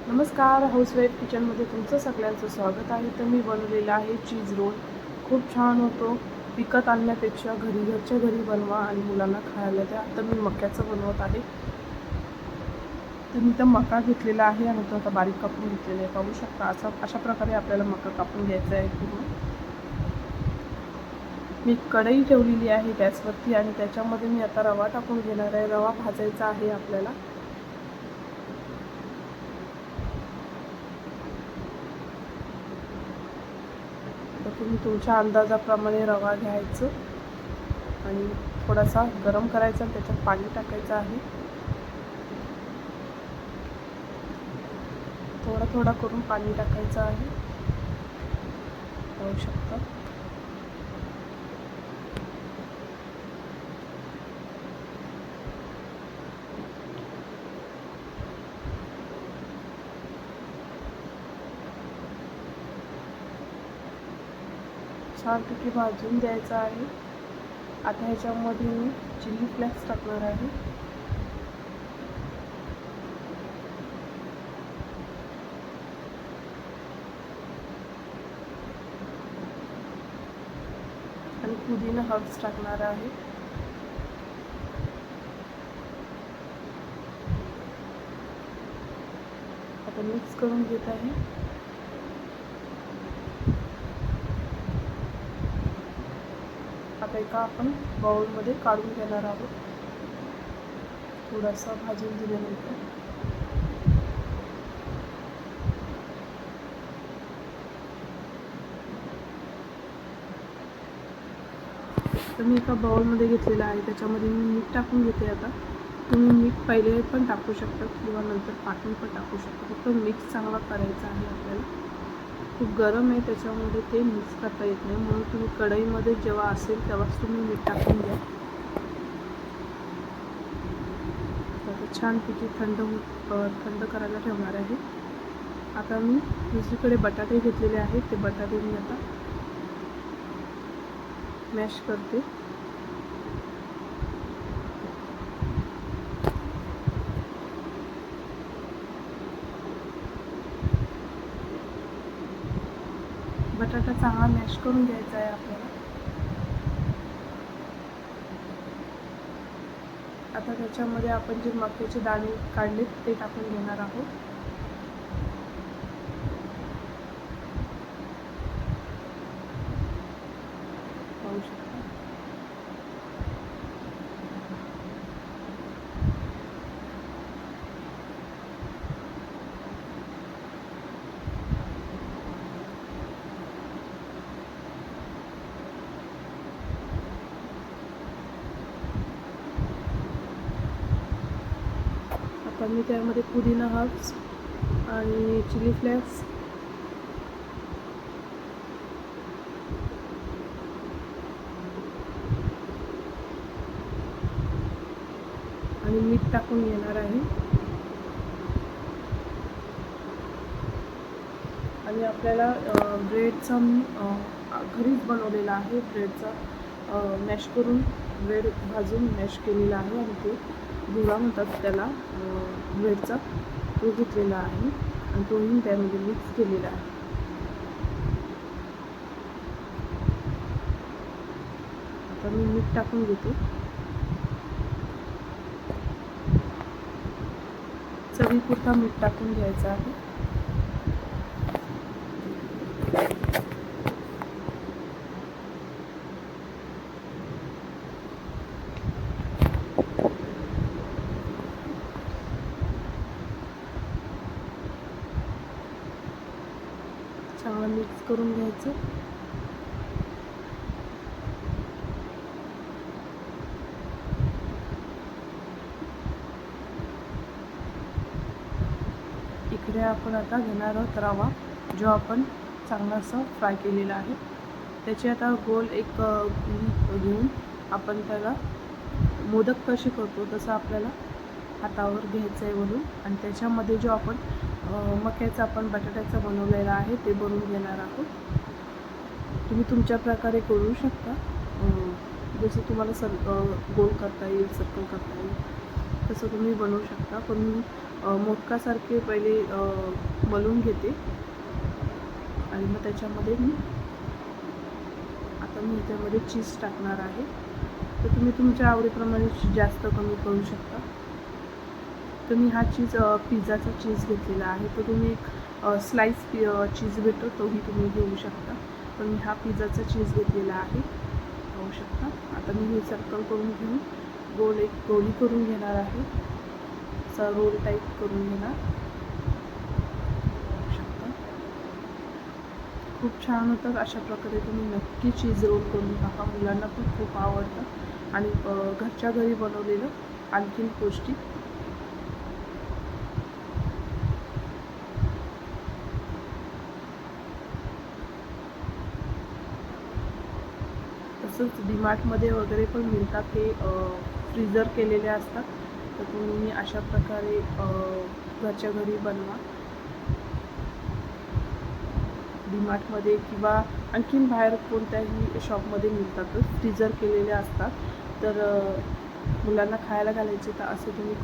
नमस्कार, हाऊसवाईफ किचनमध्ये तुमचं सगळ्यांचं स्वागत आहे. तर मी बनवलेला आहे चीज रोल. खूप छान होतो. विकत आणण्यापेक्षा घरच्या घरी बनवा आणि मुलांना खायला द्या. तर मी मक्याचं बनवत आहे. तर मी तर मका घेतलेला आहे आणि तो आता बारीक कापून घेतलेला आहे. पाहू शकता अशा प्रकारे आपल्याला मका कापून घ्यायचा आहे पूर्ण. मी कढई ठेवलेली आहे गॅसवरती आणि त्याच्यामध्ये मी आता रवा टाकून घेणार आहे. रवा भाजायचा आहे आपल्याला. तर तुम्ही तुमच्या अंदाजाप्रमाणे रवा घ्यायचं आणि थोडासा गरम करायचा आणि त्याच्यात पाणी टाकायचं आहे. थोडा थोडा करून पाणी टाकायचं आहे. पाहू शकता. छानपैकी भाजून द्यायचं आहे. आता ह्याच्यामध्ये मी चिली फ्लेक्स टाकणार आहे. आणि पुदिना हर्ब्स टाकणार आहे. आता मिक्स करून घेत आहे. आता एका आपण बाउलमध्ये काढून घेणार आहोत. थोडासा भाजून दिल्यानंतर तर मी एका बाउलमध्ये घेतलेला आहे. त्याच्यामध्ये मी मीठ टाकून घेते. आता तुम्ही मीठ पहिले पण टाकू शकता किंवा नंतर पाठवून पण टाकू शकता. फक्त मिक्स चांगला करायचा आहे आपल्याला. खूप गरम आहे त्याच्यामध्ये ते मिक्स करता येत नाही, म्हणून तुम्ही कढईमध्ये जेव्हा असेल तेव्हाच तुम्ही मीठ टाकून द्या. आता छानपैकी थंड करायला ठेवणार आहे. आता मी दुसरीकडे बटाटे घेतलेले आहेत. ते बटाटे मी आता मॅश करते. बटाटा चांगला मॅश करून घ्यायचा आहे आपल्याला. आता त्याच्यामध्ये आपण जे मक्याचे दाणे काढलेत ते टाकून घेणार आहोत. पाहू शकता. आता मी त्यामध्ये पुदिना हर्ब्स आणि चिली फ्लेक्स आणि मीठ टाकून घेणार आहे. आणि आपल्याला ब्रेडचा मी घरीच बनवलेला आहे. ब्रेडचा मॅश करून ब्रेड भाजून मॅश केलेला आहे आणि ते बुरा म्हणतात त्याला, ब्रेडचा तो घेतलेला आहे आणि तोही त्यामध्ये मिक्स केलेला आहे. आता मी मीठ टाकून घेते. चवीपुरता मीठ टाकून घ्यायचं आहे. चांगलं मिक्स करून घ्यायचं. इकडे आपण आता घेणार आहोत रवा, जो आपण चांगला असं फ्राय केलेला आहे. त्याची आता गोल एक घेऊन आपण त्याला मोदक कशी करतो तसं आपल्याला हातावर घ्यायचं आहे वरून, आणि त्याच्यामध्ये जो आपण मक्याचा आपण बटाट्याचा बनवलेला आहे ते बनवून घेणार आहोत. तुम्ही तुमच्या प्रकारे करू शकता. जसं तुम्हाला गोल करता येईल, सर्कल करता येईल तसं तुम्ही बनवू शकता. पण मी मोदकासारखे पहिले मलून घेते आणि मग त्याच्यामध्ये मी त्यामध्ये चीज टाकणार आहे. तर तुम्ही तुमच्या आवडीप्रमाणे जास्त कमी करू शकता. तर मी हा चीज पिझ्झाचा चीज घेतलेला आहे. तर तुम्ही एक स्लाइस चीज भेटतो तोही तुम्ही घेऊ शकता. पण मी हा पिझ्झाचा चीज घेतलेला आहे, पाहू शकता. आता मी हे सर्कल करून घेऊन एक गोळी करून घेणार आहे. असा रोल टाईप करून घेणार, पाहू शकता. खूप छान होतं. अशा प्रकारे तुम्ही नक्की चीज रोल करून टाका. मुलांना पण खूप आवडतं आणि घरच्या घरी बनवलेलं आणखीन पौष्टिक. तसंच डीमार्टमध्ये वगैरे पण मिळतात, हे फ्रीजर केलेले असतात. तर तुम्ही अशा प्रकारे घरच्या घरी बनवा. डीमार्टमध्ये किंवा आणखीन बाहेर कोणत्याही शॉपमध्ये मिळतातच, फ्रीजर केलेले असतात. तर मुलांना खायला घालायचे तर असे तुम्ही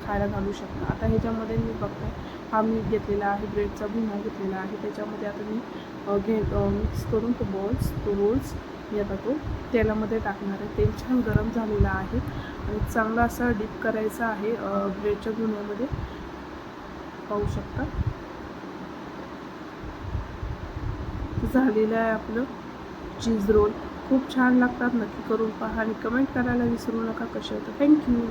खायला घालू शकता. आता ह्याच्यामध्ये मी बघते, हा मी घेतलेला आहे ब्रेडचा भुना घेतलेला आहे. त्याच्यामध्ये आता मी मिक्स करून तो रोल्स मी आता तो तेलामध्ये टाकणार आहे. तेल छान गरम झालेलं आहे आणि चांगला असा डीप करायचा आहे ब्रेडच्या भुन्यामध्ये, पाहू शकता. झालेलं आहे आपलं चीज रोल. खूप छान लागतात, नक्की करून पहा आणि कमेंट करायला विसरू नका कसे होतं. थँक्यू.